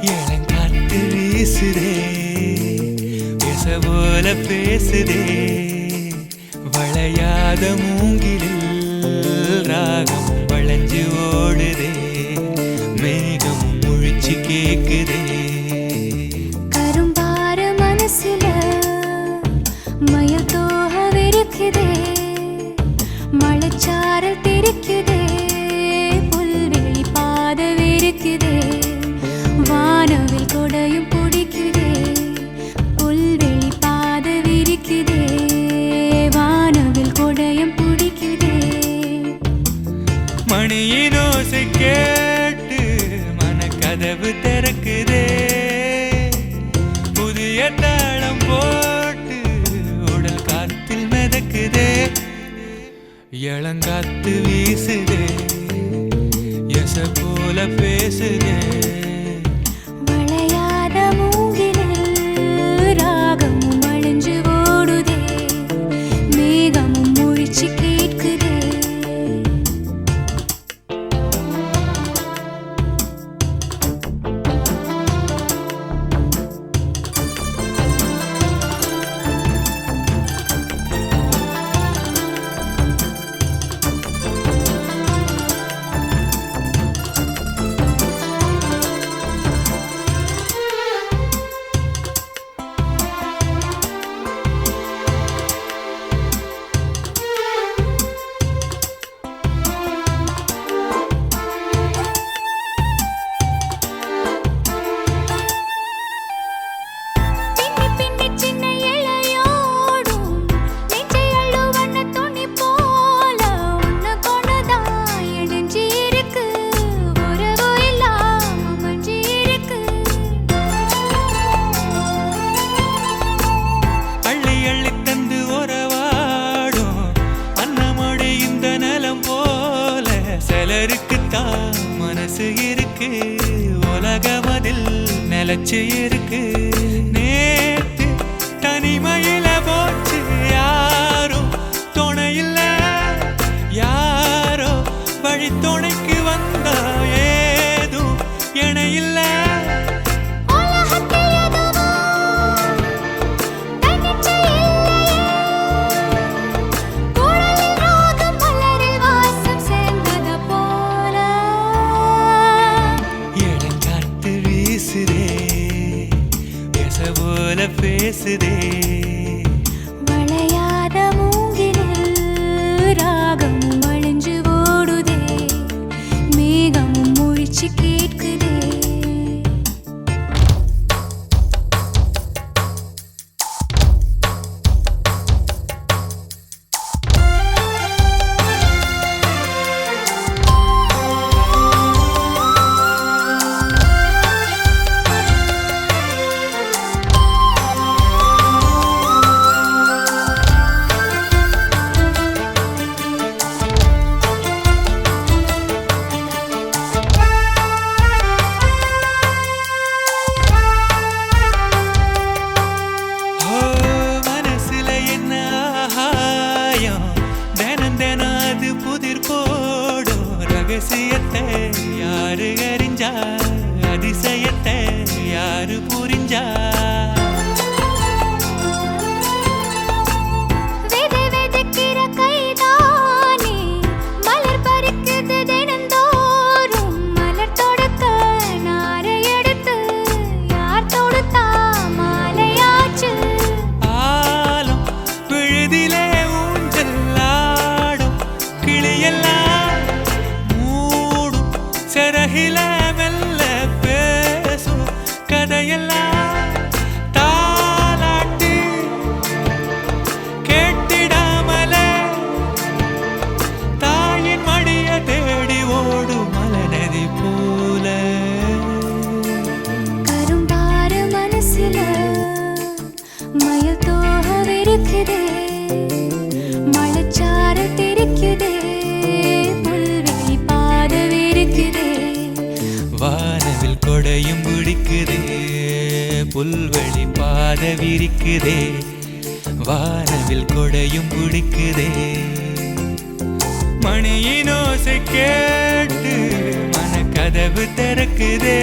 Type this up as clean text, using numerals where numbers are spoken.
இளங்காத்து வீசுதே பேச போல பேசுதே வளையாத மூங்கிலில் ராகம் வளைஞ்சு ஓடுதே மேகம் முழிச்சு கேக்குதே கரும்பார மனசுல மயில் தோக விரிக்குதே மழைச்சாரல் தெரிக்குதே புல்வெளி பாத விரிக்குதே வானவில் கொடையும் பிடிக்குதே புல்வெளி பாத விரிக்குதே வானவில் கொடையும் பிடிக்குதே மணியின் ஓசை கேட்டு மனக்கதவு திறக்குதே புதிய தாளம் போட்டு உடல் காத்தில் மிதக்குதே இளங்காத்து வீசுதே எச போல பேசுதே வளையாத மூங்கிலில் ராகமும் அழிஞ்சு ஓடுதே மேகமும் முழிச்சு கேட்குதே சிலருக்குத்தான் மனசு இருக்கு உலகமதில் நிலச்சு இருக்கு நேத்து தனிமையில போச்சு யாரோ துணையில்ல யாரோ வழி துணைக்கு வந்தா ஏதும் இணையில்ல போல பேசுதே வளையாத மூங்கிலில் ராகமும் அழிஞ்சு ஓடுதே மேகமும் முழிச்சு கேட்குதே ரகசியத்தை யாரு அறிஞ்சா அதிசயத்தை யாரு புரிஞ்சா ஆலம் விழுதிலே ஊஞ்சல்லாடும் கிளியெல்லாம் சரகில மெல்ல பேசும் கதையெல்லாம் தாலாட்டி கேட்டிடாமலே தாயின் மடிய தேடி ஓடும் மலநதி போல கரும்பார மனசுல மயில் தோக விரிக்குதே மழைச்சாரல் தெரிக்குதே புல்வெளி பாத விரிக்குதே வானவில் கொடையும் பிடிக்குதே புல்வெளி பாத விரிக்குதே வானவில் கொடையும் பிடிக்குதே மணியின் ஓசை கேட்டு மனக்கதவு திறக்குதே